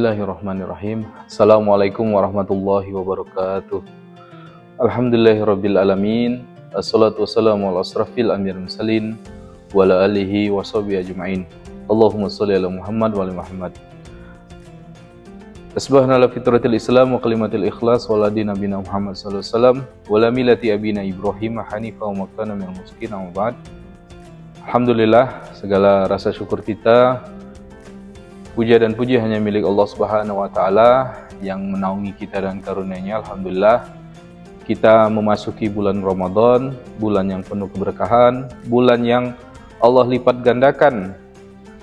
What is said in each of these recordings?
Bismillahirrahmanirrahim. Assalamualaikum warahmatullahi wabarakatuh. Alhamdulillahirabbil alamin. Assalatu wassalamu ala asrafil anbiya'il mursalin wa ala alihi washabihi ajmain. Allahumma shalli ala Muhammad wa ali Muhammad. Asbahna ala fitratil Islam wa kalimatil ikhlas wa la dina bina Muhammad sallallahu alaihi wasallam wa la millati abina Ibrahim hanifa wa makana minal musyrikin wa ba'd. Alhamdulillah, segala rasa syukur kita, puja dan puji hanya milik Allah Subhanahu wa taala yang menaungi kita dan karunia-Nya. Alhamdulillah, kita memasuki bulan Ramadan, bulan yang penuh keberkahan, bulan yang Allah lipat gandakan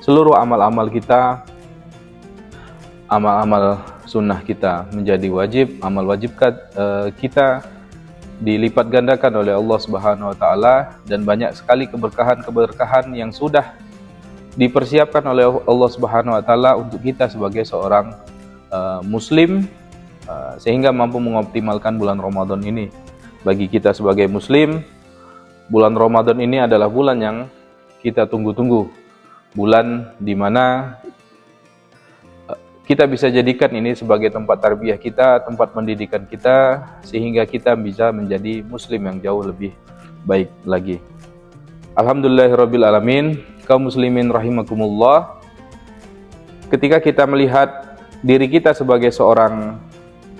seluruh amal-amal kita, amal-amal sunnah kita menjadi wajib, amal wajib kita dilipat gandakan oleh Allah Subhanahu wa taala, dan banyak sekali keberkahan-keberkahan yang sudah dipersiapkan oleh Allah Subhanahu wa taala untuk kita sebagai seorang muslim, sehingga mampu mengoptimalkan bulan Ramadan ini. Bagi kita sebagai muslim, bulan Ramadan ini adalah bulan yang kita tunggu-tunggu. Bulan di mana kita bisa jadikan ini sebagai tempat tarbiyah kita, tempat pendidikan kita, sehingga kita bisa menjadi muslim yang jauh lebih baik lagi. Alhamdulillahirabbil alamin. Kaum muslimin rahimakumullah, ketika kita melihat diri kita sebagai seorang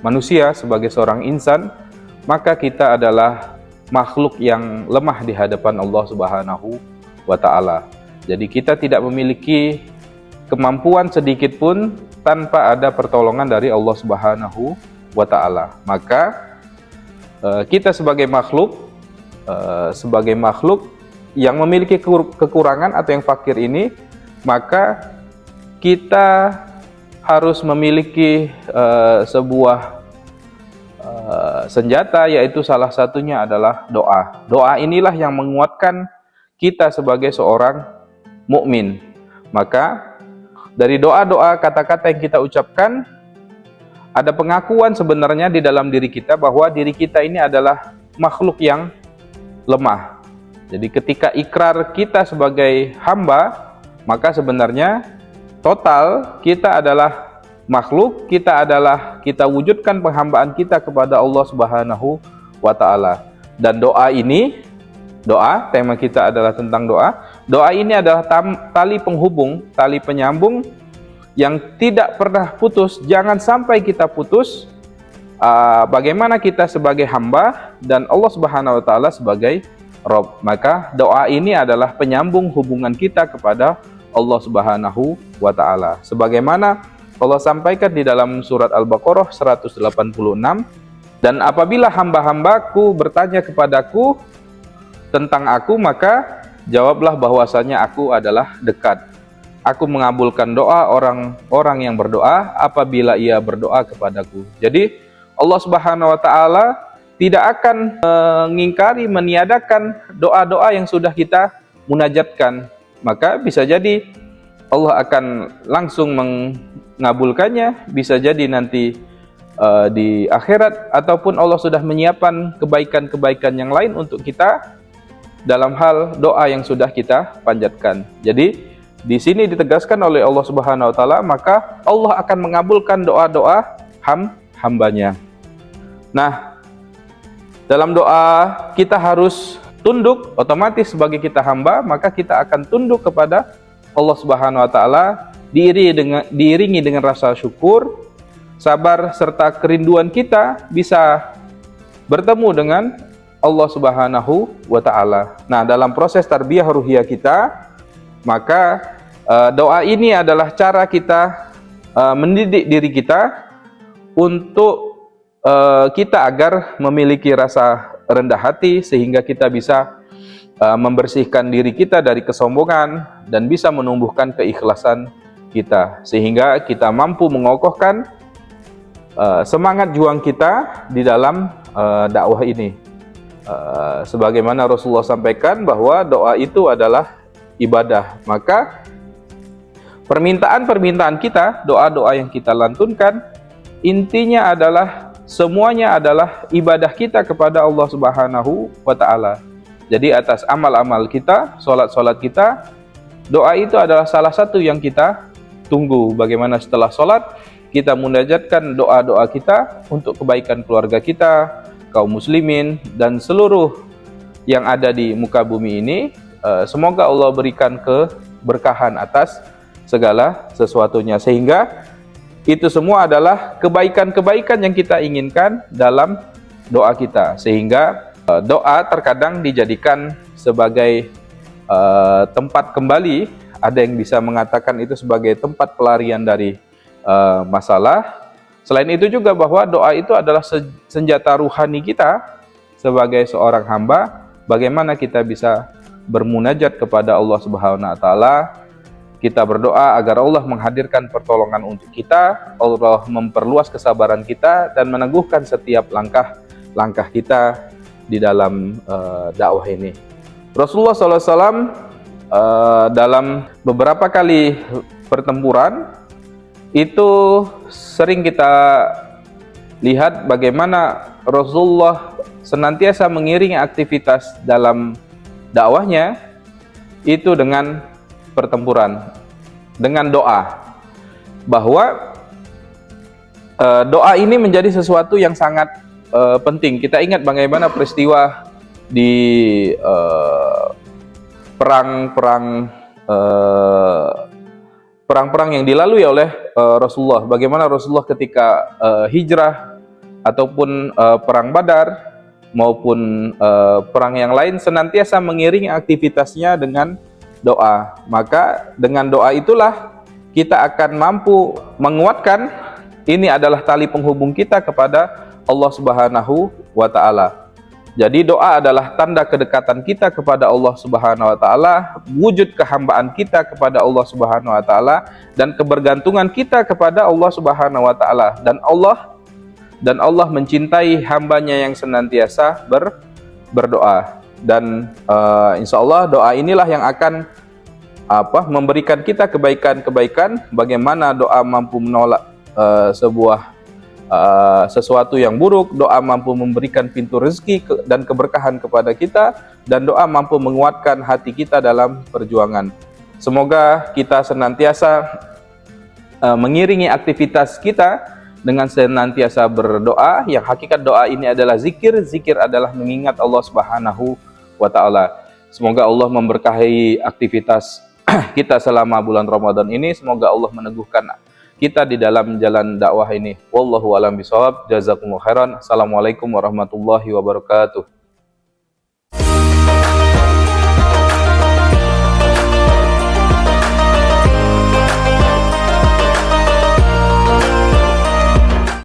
manusia, sebagai seorang insan, maka kita adalah makhluk yang lemah di hadapan Allah Subhanahu wa taala. Jadi kita tidak memiliki kemampuan sedikit pun tanpa ada pertolongan dari Allah Subhanahu wa taala. Maka kita sebagai makhluk yang memiliki kekurangan atau yang fakir ini, maka kita harus memiliki sebuah senjata, yaitu salah satunya adalah doa. Doa inilah yang menguatkan kita sebagai seorang mukmin. Maka dari doa-doa, kata-kata yang kita ucapkan, ada pengakuan sebenarnya di dalam diri kita bahwa diri kita ini adalah makhluk yang lemah. Jadi ketika ikrar kita sebagai hamba, maka sebenarnya total kita adalah makhluk, kita wujudkan penghambaan kita kepada Allah Subhanahu wa taala. Dan doa ini, tema kita adalah tentang doa. Doa ini adalah tali penghubung, tali penyambung yang tidak pernah putus. Jangan sampai kita putus bagaimana kita sebagai hamba dan Allah Subhanahu wa taala sebagai Rob. Maka doa ini adalah penyambung hubungan kita kepada Allah Subhanahu wa taala. Sebagaimana Allah sampaikan di dalam surat Al-Baqarah 186, dan apabila hamba-hambaku bertanya kepadaku tentang aku, maka jawablah bahwasanya aku adalah dekat. Aku mengabulkan doa orang-orang yang berdoa apabila ia berdoa kepadaku. Jadi Allah Subhanahu wa taala tidak akan mengingkari, meniadakan doa-doa yang sudah kita munajatkan. Maka bisa jadi Allah akan langsung mengabulkannya, bisa jadi nanti di akhirat, ataupun Allah sudah menyiapkan kebaikan-kebaikan yang lain untuk kita dalam hal doa yang sudah kita panjatkan. Jadi di sini ditegaskan oleh Allah Subhanahu wa taala, maka Allah akan mengabulkan doa-doa hambanya. Nah, dalam doa kita harus tunduk, otomatis sebagai kita hamba, maka kita akan tunduk kepada Allah Subhanahu wa taala, diiringi dengan rasa syukur, sabar, serta kerinduan kita bisa bertemu dengan Allah Subhanahu wa taala. Nah, dalam proses tarbiyah ruhiyah kita, maka doa ini adalah cara kita mendidik diri kita untuk kita agar memiliki rasa rendah hati, sehingga kita bisa membersihkan diri kita dari kesombongan dan bisa menumbuhkan keikhlasan kita, sehingga kita mampu mengokohkan semangat juang kita di dalam dakwah ini. Sebagaimana Rasulullah sampaikan bahwa doa itu adalah ibadah, maka permintaan-permintaan kita, doa-doa yang kita lantunkan, intinya adalah semuanya adalah ibadah kita kepada Allah Subhanahu wa taala. Jadi atas amal-amal kita, solat-solat kita, doa itu adalah salah satu yang kita tunggu. Bagaimana setelah solat kita munajatkan doa-doa kita untuk kebaikan keluarga kita, kaum muslimin, dan seluruh yang ada di muka bumi ini. Semoga Allah berikan keberkahan atas segala sesuatunya, sehingga itu semua adalah kebaikan-kebaikan yang kita inginkan dalam doa kita. Sehingga doa terkadang dijadikan sebagai tempat kembali. Ada yang bisa mengatakan itu sebagai tempat pelarian dari masalah. Selain itu juga bahwa doa itu adalah senjata ruhani kita sebagai seorang hamba. Bagaimana kita bisa bermunajat kepada Allah Subhanahu wa taala. Kita berdoa agar Allah menghadirkan pertolongan untuk kita, Allah memperluas kesabaran kita, dan meneguhkan setiap langkah kita di dalam dakwah ini. Rasulullah SAW dalam beberapa kali pertempuran itu sering kita lihat bagaimana Rasulullah senantiasa mengiringi aktivitas dalam dakwahnya itu dengan pertempuran, dengan doa, bahwa doa ini menjadi sesuatu yang sangat penting. Kita ingat bagaimana peristiwa di perang-perang yang dilalui oleh Rasulullah. Bagaimana Rasulullah ketika hijrah ataupun perang Badar maupun perang yang lain senantiasa mengiringi aktivitasnya dengan doa. Maka dengan doa itulah kita akan mampu menguatkan, ini adalah tali penghubung kita kepada Allah Subhanahu wa taala. Jadi doa adalah tanda kedekatan kita kepada Allah Subhanahu wa taala, wujud kehambaan kita kepada Allah Subhanahu wa taala, dan kebergantungan kita kepada Allah Subhanahu wa taala. Dan Allah mencintai hambanya yang senantiasa berdoa. Dan insya Allah doa inilah yang akan memberikan kita kebaikan-kebaikan. Bagaimana doa mampu menolak sesuatu yang buruk, doa mampu memberikan pintu rezeki dan keberkahan kepada kita, dan doa mampu menguatkan hati kita dalam perjuangan. Semoga kita senantiasa mengiringi aktivitas kita dengan senantiasa berdoa. Yang hakikat doa ini adalah zikir. Zikir adalah mengingat Allah Subhanahu wa ta'ala. Semoga Allah memberkahi aktivitas kita selama bulan Ramadan ini. Semoga Allah meneguhkan kita di dalam jalan dakwah ini. Wallahu a'lam bishawab. Jazakumullahu khairan. Assalamualaikum warahmatullahi wabarakatuh.